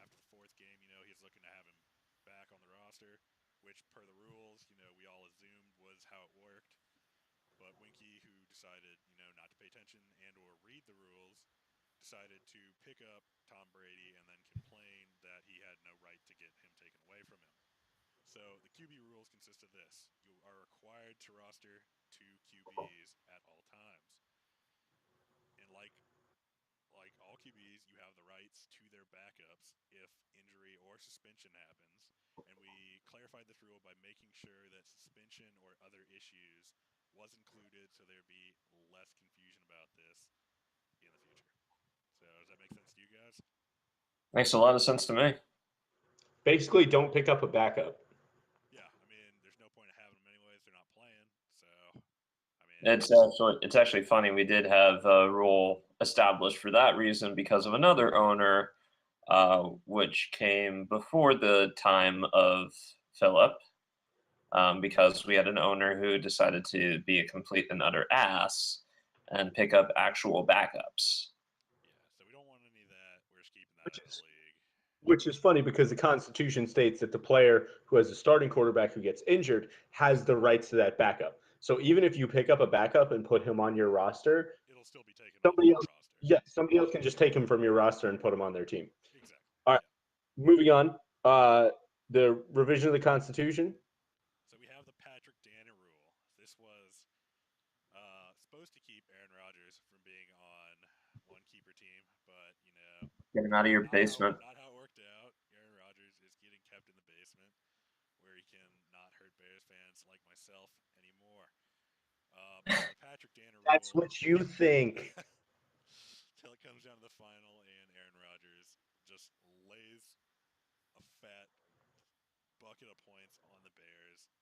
After the 4th game, he's looking to have him back on the roster, which per the rules, we all assumed was how it worked. But Winky, who decided, not to pay attention and or read the rules, decided to pick up Tom Brady and then complain that he had no right to get him taken away from him. So the QB rules consist of this. You are required to roster 2 QBs at all times. And like all QBs, you have the rights to their backups if injury or suspension happens. And we clarified this rule by making sure that suspension or other issues was included so there'd be less confusion about this in the future. So does that make sense to you guys?
Makes a lot of sense to me.
Basically, don't pick up a backup.
Yeah, I mean, there's no point in having them anyways. They're not playing. So, I mean,
It's actually funny. We did have a rule established for that reason because of another owner, which came before the time of Philip, because we had an owner who decided to be a complete and utter ass and pick up actual backups.
yeah, so we don't want any of that. We're just keeping that in the league.
Which is funny because the Constitution states that the player who has a starting quarterback who gets injured has the rights to that backup. So even if you pick up a backup and put him on your roster,
It'll still be taken
somebody
off
else,
the roster.
yeah, somebody else can just take him from your roster and put him on their team.
Exactly.
All right. Moving on. The revision of the Constitution.
So we have the Patrick Danner rule. This was supposed to keep Aaron Rodgers from being on one keeper team, but
Get him out of your basement.
Not how it worked out. Aaron Rodgers is getting kept in the basement, where he can not hurt Bears fans like myself anymore. The Patrick Danner rule.
That's what you think.
Till it comes down to the final, and Aaron Rodgers just lays a fat bucket of points on the Bears.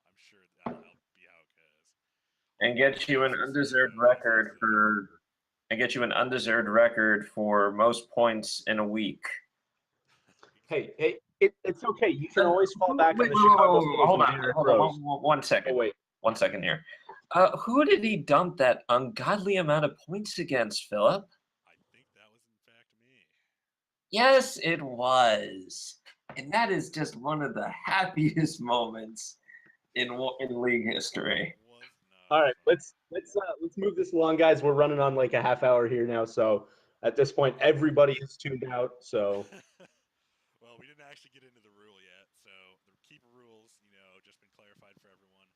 I'm sure that'll be how it goes.
And get you an undeserved record for most points in a week.
Hey, it's okay. You can always fall back on the Chicago Bulls.
Hold on. 1 second.
Oh, wait.
1 second here. Who did he dump that ungodly amount of points against, Philip?
I think that was in fact me.
Yes, it was. And that is just one of the happiest moments in league history.
Was not.
All right, let's move this along, guys. We're running on like a half hour here now, so at this point, everybody is tuned out. So
Well, we didn't actually get into the rule yet. So the keeper rules, just been clarified for everyone.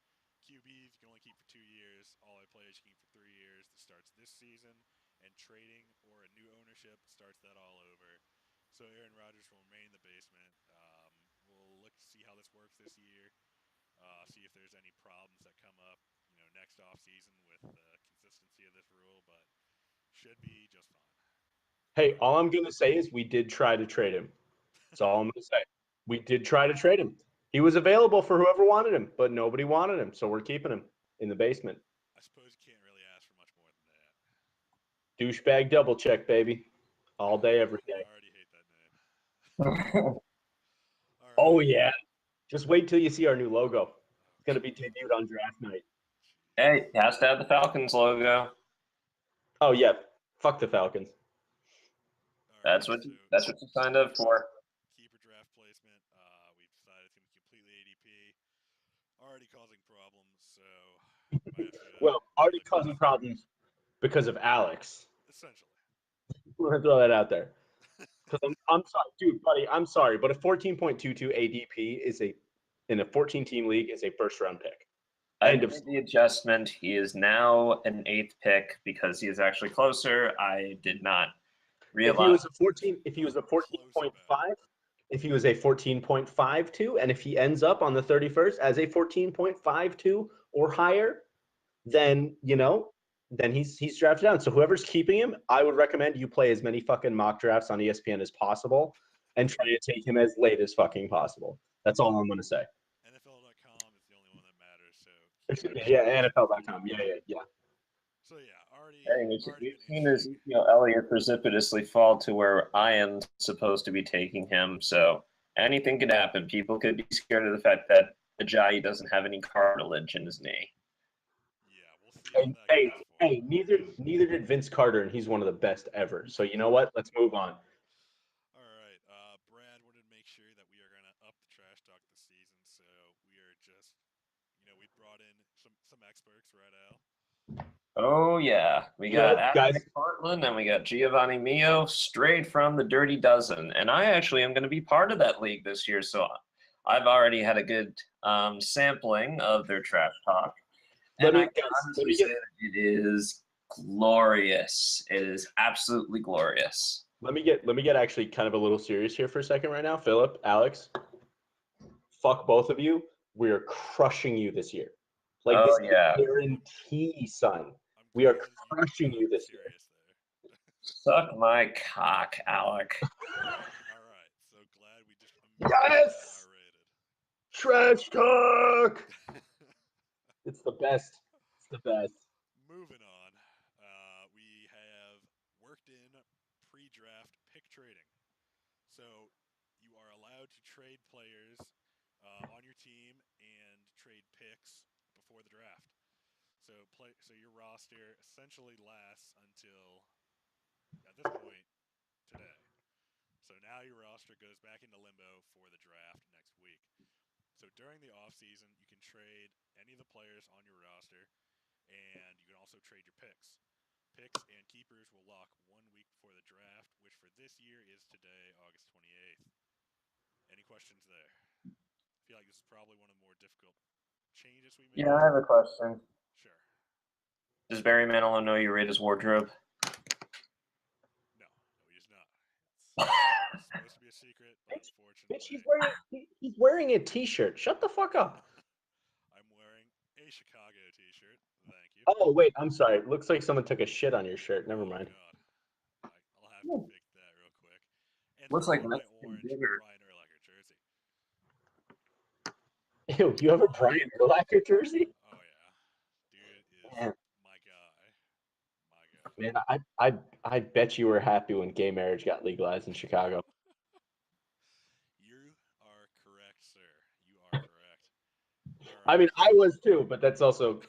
QBs you can only keep for 2 years. All our players you can keep for 3 years. That starts this season, and trading or a new ownership starts that all over. So Aaron Rodgers will remain in the basement. We'll look to see how this works this year. See if there's any problems that come up, next off season with the consistency of this rule, but should be just fine.
hey, all I'm gonna say is we did try to trade him. That's all I'm gonna say. We did try to trade him. He was available for whoever wanted him, but nobody wanted him, so we're keeping him in the basement.
I suppose you can't really ask for much more than that.
Douchebag double check, baby. All day, every
I
day.
already hate that name. All right.
Oh, yeah. Just wait till you see our new logo. It's going to be debuted on draft night.
Hey, has to have the Falcons logo.
Oh, yeah. Fuck the Falcons.
All right,
That's what you signed up for.
Keeper draft placement. We've decided it's going to be completely ADP. Already causing problems, so might have to,
Well, already causing problems because of Alex.
essentially.
We're going to throw that out there. Because I'm sorry, dude, buddy, I'm sorry, but a 14.22 ADP is in a 14-team league is a first-round pick.
I made the adjustment. He is now an 8th pick because he is actually closer. I did not realize.
If he was a 14.5, if he was a 14.52, and if he ends up on the 31st as a 14.52 or higher, then then he's drafted down. So whoever's keeping him, I would recommend you play as many fucking mock drafts on ESPN as possible and try to take him as late as fucking possible. That's all I'm gonna say.
NFL.com is the only one that matters. So
Yeah, NFL.com. Yeah.
So yeah, already.
Hey, we've
already been
seen
interesting.
Ezekiel Elliott precipitously fall to where I am supposed to be taking him. So anything could happen. People could be scared of the fact that Ajayi doesn't have any cartilage in his knee.
Yeah, we'll see how that
Hey,
goes for him.
neither did Vince Carter, and he's one of the best ever. So you know what? Let's move on.
All right, Brad wanted to make sure that we are gonna up the trash talk this season, so we are just, we brought in some experts, right, Al?
Oh yeah, we got Adam McPartland and we got Giovanni Mio straight from the Dirty Dozen, and I actually am going to be part of that league this year. So I've already had a good sampling of their trash talk, and I can honestly say that it is glorious. It is absolutely glorious.
Let me get actually kind of a little serious here for a second right now, Philip, Alex. Fuck both of you. We are crushing you this year. Like this is guarantee, son. We are crushing you this year.
Suck my cock, Alec.
All right. So glad we just
yes. Trash talk. It's the best. It's the best.
Moving on, we have worked in pre-draft pick trading. So you are allowed to trade players on your team and trade picks before the draft. So your roster essentially lasts until, at this point, today. So now your roster goes back into limbo for the draft next week. So during the offseason, you can trade any of the players on your roster, and you can also trade your picks. Picks and keepers will lock 1 week before the draft, which for this year is today, August 28th. Any questions there? I feel like this is probably one of the more difficult changes we made.
Yeah, I have a question.
Sure.
Does Barry Manilow know you rate his wardrobe?
No, he does not. It's supposed to be a secret, but unfortunately.
Bitch, he's wearing a t-shirt. Shut the fuck up.
I'm wearing a Chicago t-shirt. Thank you.
Oh, wait, I'm sorry. It looks like someone took a shit on your shirt. Never mind.
God. I'll have to fix that real quick. And
looks like
my orange Brian Urlacher jersey.
Ew, you have a Brian Urlacher jersey?
Oh yeah, dude is my guy.
Man, I bet you were happy when gay marriage got legalized in Chicago.
You are correct, sir. You are correct.
Right. I mean, I was too, but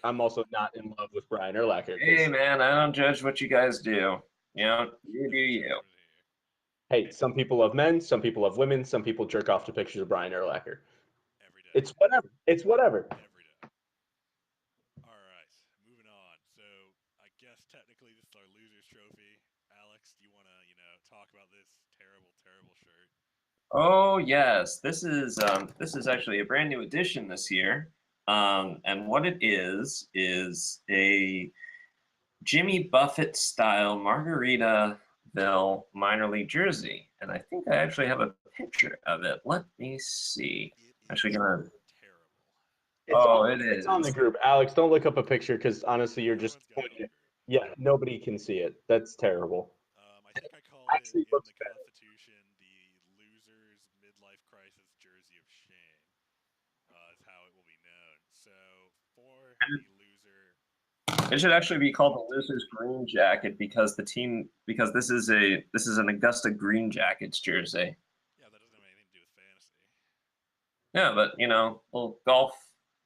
I'm also not in love with Brian Urlacher.
Hey man, I don't judge what you guys do. You do you.
Hey, some people love men, some people love women, some people jerk off to pictures of Brian Urlacher.
Every day.
It's whatever. It's whatever.
Every day. All right, moving on. So I guess technically this is our losers trophy. Alex, do you want to, talk about this terrible, terrible shirt?
Oh yes, this is actually a brand new edition this year, and what it is a Jimmy Buffett style Margaritaville minor league jersey, and I think I actually have a picture of it. Let me see. Actually, gonna.
Terrible.
It is.
It's on the group. Alex, don't look up a picture because honestly, you're just pointing it. Yeah, nobody can see it. That's terrible.
I think I call it in the Constitution the loser's midlife crisis jersey of shame. Is how it will be known. So for the loser,
it should actually be called the loser's green jacket because this is an Augusta Green Jackets jersey.
Yeah, that doesn't have anything to do with fantasy.
Yeah, but little golf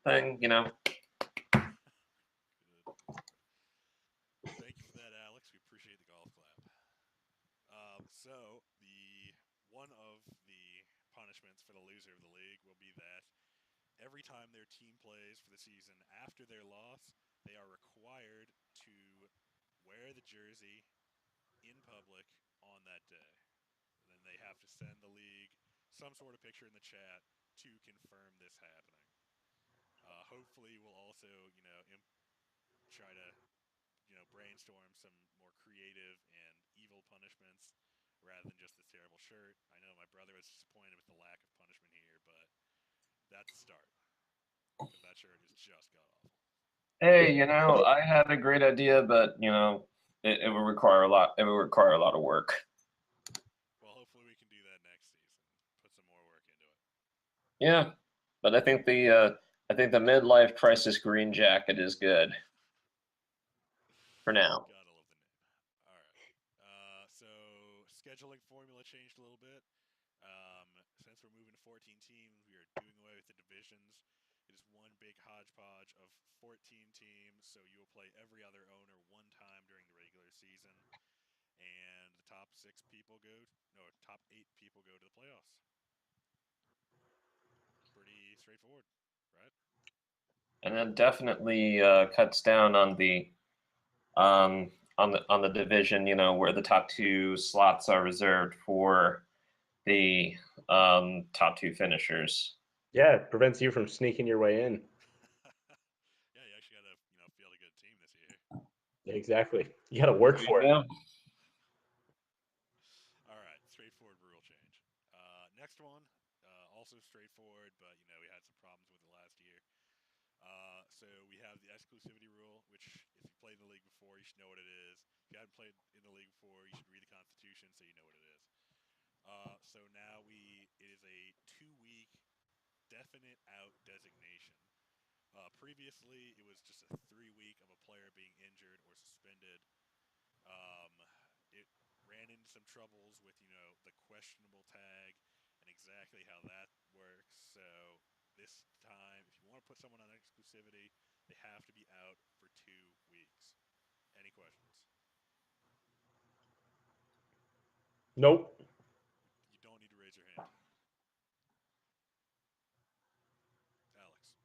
thing,
Thank you for that, Alex. We appreciate the golf clap. So one of the punishments for the loser of the league will be that every time their team plays for the season after their loss, they are required to wear the jersey in public on that day. And then they have to send the league some sort of picture in the chat to confirm this happening. Hopefully, we'll also, try to, brainstorm some more creative and evil punishments rather than just this terrible shirt. I know my brother was disappointed with the lack of punishment here, but that's a start. Because that shirt is just god awful.
Hey, I had a great idea, but it would require a lot. It would require a lot of work.
Well, hopefully we can do that next season. Put some more work into it.
Yeah, but I think the midlife crisis green jacket is good for now.
Gotta love the name. All right. So scheduling formula changed a little bit. Since we're moving to 14 teams, we are doing away with the divisions. It is one big hodgepodge of 14 teams, so you will play every other owner one time during the regular season, and the top top 8 people go to the playoffs. Pretty straightforward, right?
And it definitely cuts down on the division, where the top 2 slots are reserved for the top 2 finishers.
Yeah, it prevents you from sneaking your way in.
Yeah, you actually got to field a good team this year.
Exactly. You got to work for it.
Yeah.
All right, straightforward rule change. Next one, also straightforward, but we had some problems with it last year. So we have the exclusivity rule, which if you played in the league before, you should know what it is. If you haven't played in the league before, you should read the Constitution so you know what it is. So now it is a 2-week definite out designation. Previously, it was just a 3-week of a player being injured or suspended. It ran into some troubles with the questionable tag and exactly how that works. So this time, if you want to put someone on exclusivity, they have to be out for 2 weeks. Any questions?
Nope.
You don't need to raise your hand. Alex.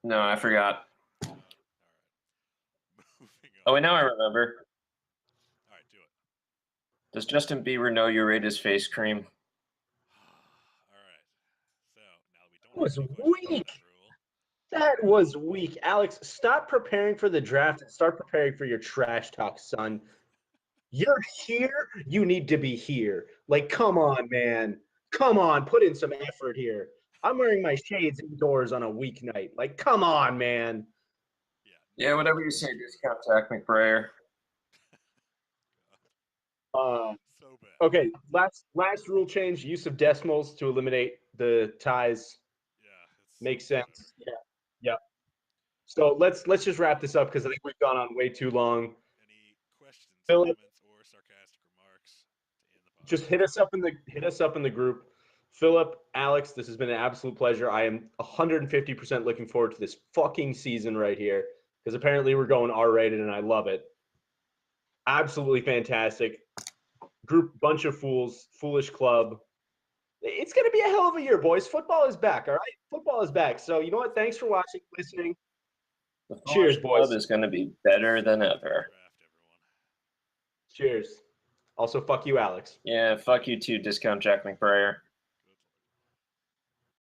No, I forgot.
All right. Moving on.
Oh, wait, now I remember.
All right, do it.
Does Justin Bieber know you rate his face cream?
All right. So now we don't have any questions on that rule.
That was weak. Alex, stop preparing for the draft and start preparing for your trash talk, son. You're here. You need to be here. Like, come on, man. Come on. Put in some effort here. I'm wearing my shades indoors on a weeknight. Like, come on, man.
Yeah, whatever you say, discount Zach McBrayer.
So bad.
Okay, last rule change: use of decimals to eliminate the ties.
Yeah,
makes sense. Yeah. So let's just wrap this up because I think we've gone on way too long.
Any questions,
Philip,
comments, or sarcastic remarks to end the podcast?
Just hit us up in the group. Philip, Alex, this has been an absolute pleasure. I am 150% looking forward to this fucking season right here because apparently we're going R-rated and I love it. Absolutely fantastic. Group, bunch of fools, foolish club. It's going to be a hell of a year, boys. Football is back, all right? Football is back. So you know what? Thanks for watching, listening.
The
Cheers, boys.
Club is going to be better than ever.
Cheers. Also, fuck you, Alex.
Yeah, fuck you too, discount Jack McBrayer.